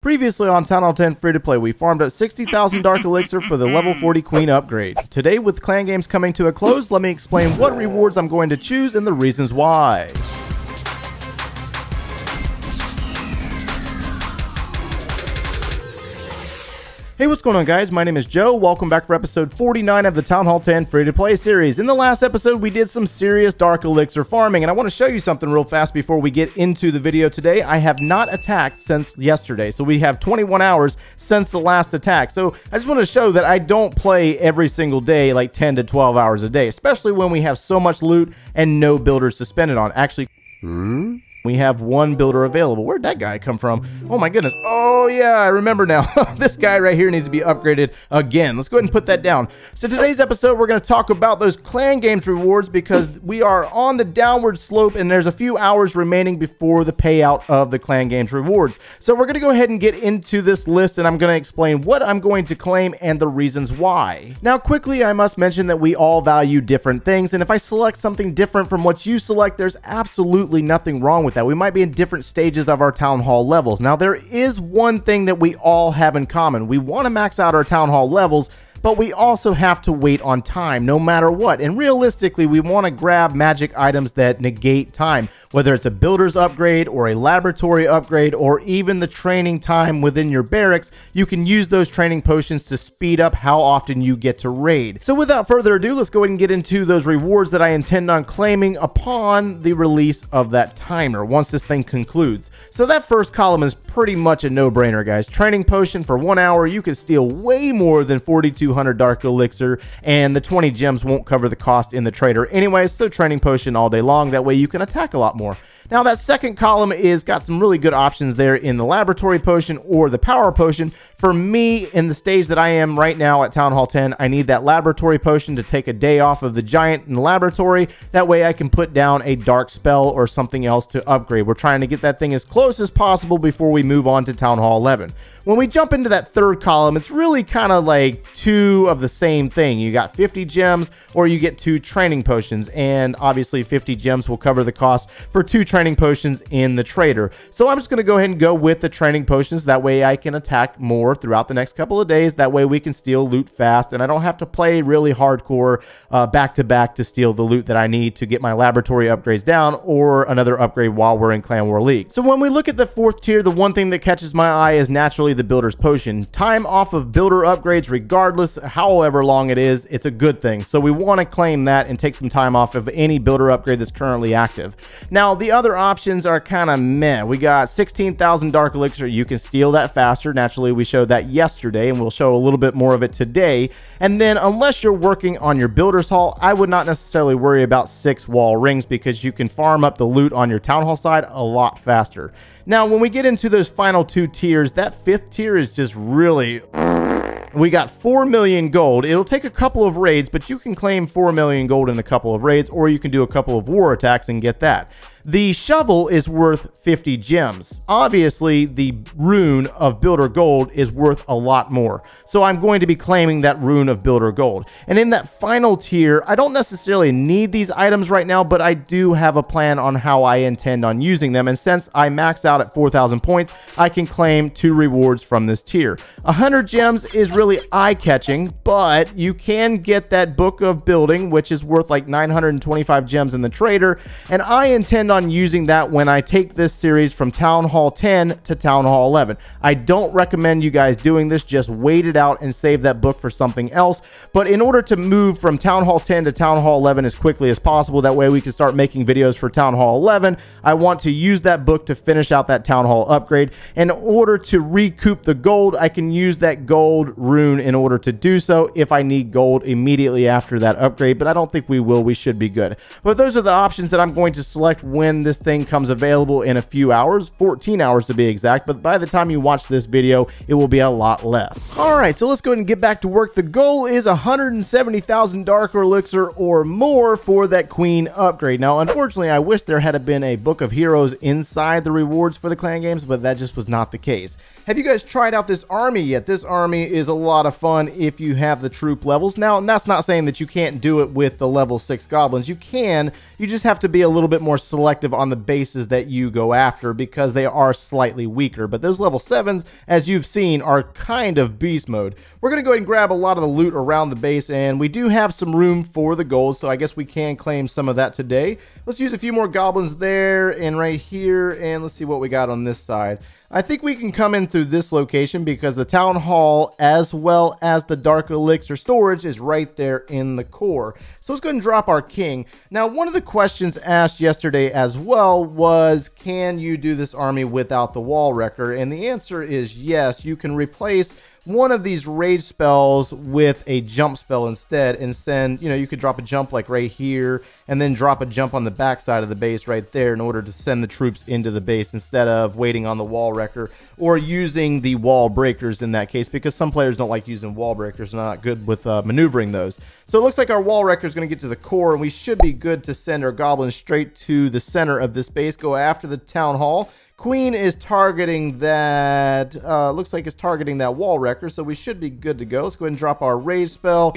Previously on Town Hall 10 Free-to-Play, we farmed up 60,000 Dark Elixir for the level 40 Queen upgrade. Today, with clan games coming to a close, let me explain what rewards I'm going to choose and the reasons why. Hey, what's going on, guys? My name is Joe. Welcome back for episode 49 of the Town Hall 10 Free-to-Play series. In the last episode, we did some serious Dark Elixir farming, and I want to show you something real fast before we get into the video today. I have not attacked since yesterday, so we have 21 hours since the last attack. So I just want to show that I don't play every single day, like 10 to 12 hours a day, especially when we have so much loot and no builders to spend it on. Actually, we have one builder available. Where'd that guy come from? Oh my goodness. Oh yeah, I remember now. This guy right here needs to be upgraded again. Let's go ahead and put that down. So today's episode, we're going to talk about those clan games rewards because we are on the downward slope and there's a few hours remaining before the payout of the clan games rewards. So we're going to go ahead and get into this list and I'm going to explain what I'm going to claim and the reasons why. Now quickly, I must mention that we all value different things, and if I select something different from what you select, there's absolutely nothing wrong with that. We might be in different stages of our town hall levels. Now there is one thing that we all have in common. We want to max out our town hall levels, but we also have to wait on time no matter what. And realistically, we want to grab magic items that negate time, whether it's a builder's upgrade or a laboratory upgrade or even the training time within your barracks. You can use those training potions to speed up how often you get to raid. So without further ado, let's go ahead and get into those rewards that I intend on claiming upon the release of that timer once this thing concludes. So that first column is pretty much a no-brainer, guys. Training potion for 1 hour, you can steal way more than 4,200 Dark Elixir, and the 20 gems won't cover the cost in the trader anyways, so training potion all day long. That way you can attack a lot more. Now that second column is got some really good options there in the laboratory potion or the power potion. For me, in the stage that I am right now at Town Hall 10, I need that laboratory potion to take a day off of the giant in the laboratory. That way I can put down a dark spell or something else to upgrade. We're trying to get that thing as close as possible before we move on to Town Hall 11. When we jump into that third column, it's really kind of like two of the same thing. You got 50 gems or you get 2 training potions, and obviously 50 gems will cover the cost for 2 training potions in the trader. So I'm just going to go ahead and go with the training potions. That way I can attack more throughout the next couple of days. That way we can steal loot fast and I don't have to play really hardcore back to back to steal the loot that I need to get my laboratory upgrades down or another upgrade while we're in Clan War League. So when we look at the fourth tier, the one thing that catches my eye is naturally the builder's potion. Time off of builder upgrades, regardless however long it is, it's a good thing. So we want to claim that and take some time off of any builder upgrade that's currently active. Now the other options are kind of meh. We got 16,000 Dark Elixir. You can steal that faster. Naturally, we showed that yesterday and we'll show a little bit more of it today. And then unless you're working on your builder's hall, I would not necessarily worry about 6 wall rings because you can farm up the loot on your town hall side a lot faster. Now when we get into those final 2 tiers, that 5th tier is just really... We got 4 million gold. It'll take a couple of raids, but you can claim 4 million gold in a couple of raids, or you can do a couple of war attacks and get that. The shovel is worth 50 gems. Obviously, the rune of Builder Gold is worth a lot more. So I'm going to be claiming that rune of Builder Gold. And in that final tier, I don't necessarily need these items right now, but I do have a plan on how I intend on using them. And since I maxed out at 4,000 points, I can claim 2 rewards from this tier. 100 gems is really eye-catching, but you can get that Book of Building, which is worth like 925 gems in the trader. And I intend on using that when I take this series from Town Hall 10 to Town Hall 11. I don't recommend you guys doing this. Just wait it out and save that book for something else. But in order to move from Town Hall 10 to Town Hall 11 as quickly as possible, that way we can start making videos for Town Hall 11, I want to use that book to finish out that Town Hall upgrade. In order to recoup the gold, I can use that gold rune in order to do so if I need gold immediately after that upgrade, but I don't think we will. We should be good. But those are the options that I'm going to select when this thing comes available in a few hours, 14 hours to be exact, but by the time you watch this video, it will be a lot less. Alright, so let's go ahead and get back to work. The goal is 170,000 Dark Elixir or more for that Queen upgrade. Now, unfortunately, I wish there had been a Book of Heroes inside the rewards for the clan games, but that just was not the case. Have you guys tried out this army yet? This army is a lot of fun if you have the troop levels. Now, and that's not saying that you can't do it with the level 6 goblins. You can. You just have to be a little bit more selective on the bases that you go after because they are slightly weaker. But those level 7s, as you've seen, are kind of beast mode. We're going to go ahead and grab a lot of the loot around the base, and we do have some room for the gold, so I guess we can claim some of that today. Let's use a few more goblins there and right here, and let's see what we got on this side. I think we can come in through this location because the town hall as well as the dark elixir storage is right there in the core. So let's go ahead and drop our king. Now, one of the questions asked yesterday as well was, can you do this army without the wall wrecker? And the answer is yes. You can replace one of these rage spells with a jump spell instead and send, you could drop a jump like right here and then drop a jump on the back side of the base right there in order to send the troops into the base instead of waiting on the wall wrecker or using the wall breakers in that case, because some players don't like using wall breakers. They're not good with maneuvering those. So it looks like our wall wrecker is going to get to the core, and we should be good to send our goblins straight to the center of this base, go after the town hall. Queen is targeting that, looks like it's targeting that wall wrecker, so we should be good to go. Let's go ahead and drop our rage spell.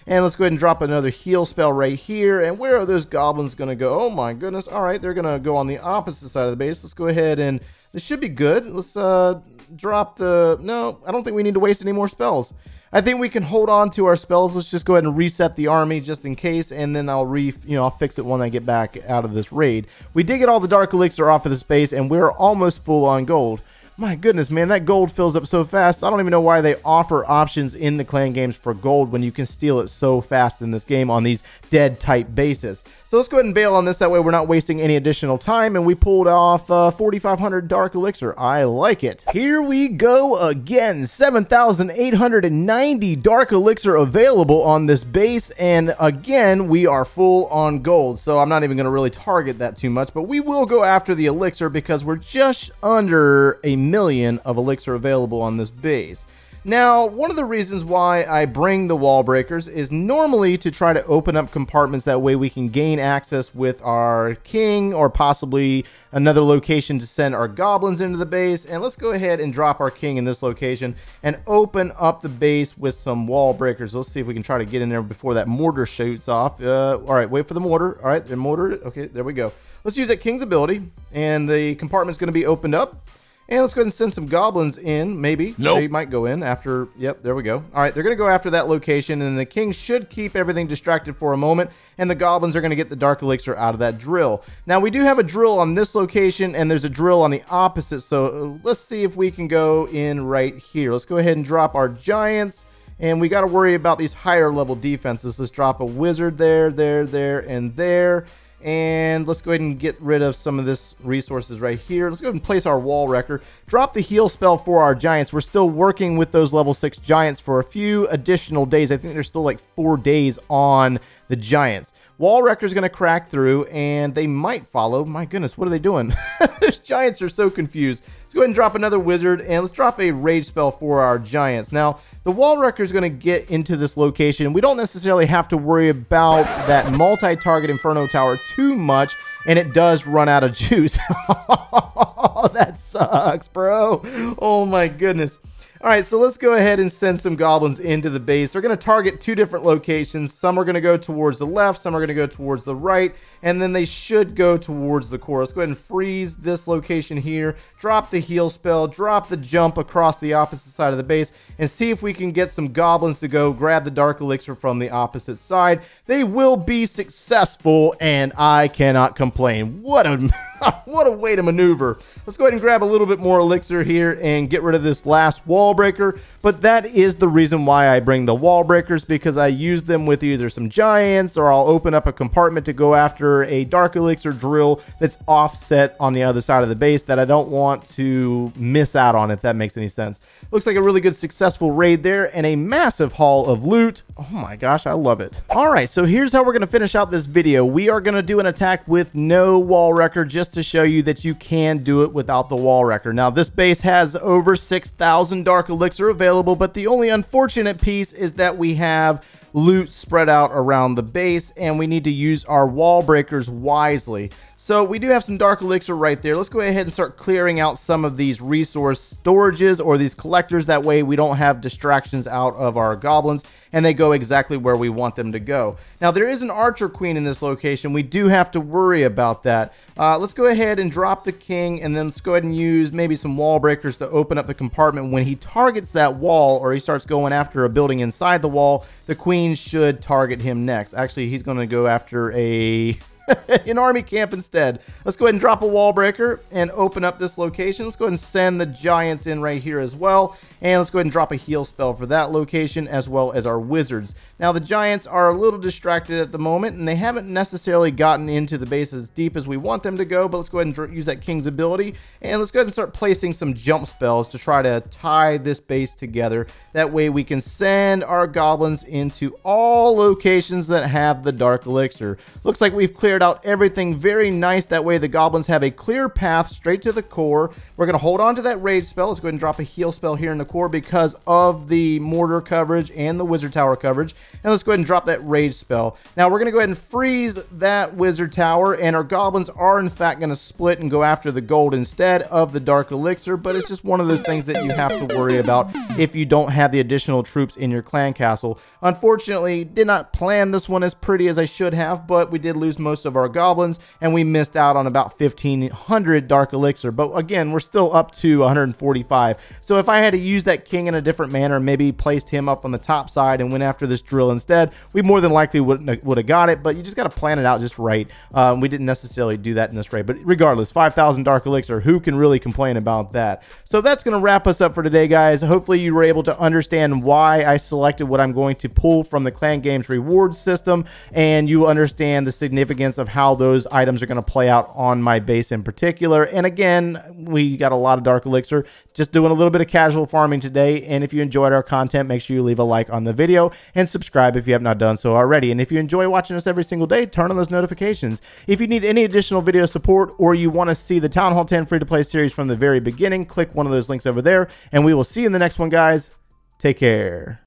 And let's go ahead and drop another heal spell right here. And where are those goblins going to go? Oh my goodness. All right, they're going to go on the opposite side of the base. Let's go ahead and this should be good. Let's drop the, no, I don't think we need to waste any more spells. I think we can hold on to our spells. Let's just go ahead and reset the army just in case, and then I'll I'll fix it when I get back out of this raid. We did get all the dark elixir off of this base, and we're almost full on gold. My goodness, man, that gold fills up so fast. I don't even know why they offer options in the clan games for gold when you can steal it so fast in this game on these dead type bases. So let's go ahead and bail on this. That way we're not wasting any additional time, and we pulled off 4,500 dark elixir. I like it. Here we go again. 7,890 dark elixir available on this base, and again, we are full on gold. So I'm not even going to really target that too much, but we will go after the elixir because we're just under 1 million of elixir available on this base. Now, one of the reasons why I bring the wall breakers is normally to try to open up compartments. That way we can gain access with our king or possibly another location to send our goblins into the base. And let's go ahead and drop our king in this location and open up the base with some wall breakers. Let's see if we can try to get in there before that mortar shoots off. All right, wait for the mortar. All right, the mortar. Okay, there we go. Let's use that king's ability, and the compartment's going to be opened up. And let's go ahead and send some goblins in, maybe. Nope. They might go in after, yep, there we go. All right, they're going to go after that location, and the king should keep everything distracted for a moment, and the goblins are going to get the dark elixir out of that drill. Now, we do have a drill on this location, and there's a drill on the opposite, so let's see if we can go in right here. Let's go ahead and drop our giants, and we got to worry about these higher level defenses. Let's drop a wizard there, and there. And let's go ahead and get rid of some of this resources right here. Let's go ahead and place our wall wrecker. Drop the heal spell for our giants. We're still working with those level 6 giants for a few additional days. I think there's still like 4 days on the giants. Wall wrecker's going to crack through, and they might follow. My goodness, what are they doing? Those giants are so confused. Let's go ahead and drop another wizard, and let's drop a rage spell for our giants. Now, the wall wrecker is going to get into this location. We don't necessarily have to worry about that multi-target inferno tower too much, and it does run out of juice. Oh, that sucks, bro. Oh my goodness. All right, so let's go ahead and send some goblins into the base. They're going to target 2 different locations. Some are going to go towards the left, some are going to go towards the right, and then they should go towards the core. Let's go ahead and freeze this location here, drop the heal spell, drop the jump across the opposite side of the base, and see if we can get some goblins to go grab the dark elixir from the opposite side. They will be successful, and I cannot complain. What a way to maneuver. Let's go ahead and grab a little bit more elixir here and get rid of this last wall breaker. But that is the reason why I bring the wall breakers, because I use them with either some giants, or I'll open up a compartment to go after a dark elixir drill that's offset on the other side of the base that I don't want to miss out on, if that makes any sense. Looks like a really good successful raid there, and a massive haul of loot. Oh my gosh, I love it. All right, so here's how we're going to finish out this video. We are going to do an attack with no wall wrecker, just to show you that you can do it without the wall wrecker. Now, this base has over 6,000 dark elixir available, but the only unfortunate piece is that we have loot spread out around the base, and we need to use our wall breakers wisely. So we do have some dark elixir right there. Let's go ahead and start clearing out some of these resource storages or these collectors. That way we don't have distractions out of our goblins and they go exactly where we want them to go. Now there is an archer queen in this location. We do have to worry about that. Let's go ahead and drop the king, and then let's go ahead and use maybe some wall breakers to open up the compartment. When he targets that wall or he starts going after a building inside the wall, the queen should target him next. Actually, he's going to go after an army camp instead. Let's go ahead and drop a wall breaker and open up this location. Let's go ahead and send the giants in right here as well. And let's go ahead and drop a heal spell for that location as well as our wizards. Now the giants are a little distracted at the moment and they haven't necessarily gotten into the base as deep as we want them to go, but let's go ahead and use that king's ability and let's go ahead and start placing some jump spells to try to tie this base together. That way we can send our goblins into all locations that have the dark elixir. Looks like we've cleared out everything very nice. That way the goblins have a clear path straight to the core. We're going to hold on to that rage spell. Let's go ahead and drop a heal spell here in the core because of the mortar coverage and the wizard tower coverage. And let's go ahead and drop that rage spell. Now we're going to go ahead and freeze that wizard tower, and our goblins are in fact going to split and go after the gold instead of the dark elixir, but it's just one of those things that you have to worry about if you don't have the additional troops in your clan castle. Unfortunately, did not plan this one as pretty as I should have, but we did lose most of our goblins and we missed out on about 1,500 dark elixir. But again, we're still up to 145. So if I had to use that king in a different manner, maybe placed him up on the top side and went after this drill instead, we more than likely would have got it. But you just got to plan it out just right. We didn't necessarily do that in this raid, but regardless, 5,000 dark elixir, who can really complain about that? So that's going to wrap us up for today, guys. Hopefully you were able to understand why I selected what I'm going to pull from the Clan Games reward system, and you understand the significance of how those items are going to play out on my base in particular. And again, we got a lot of dark elixir, just doing a little bit of casual farming today. And if you enjoyed our content, make sure you leave a like on the video and subscribe if you have not done so already. And if you enjoy watching us every single day, turn on those notifications. If you need any additional video support or you want to see the Town Hall 10 free-to-play series from the very beginning, click one of those links over there, and we will see you in the next one, guys. Take care.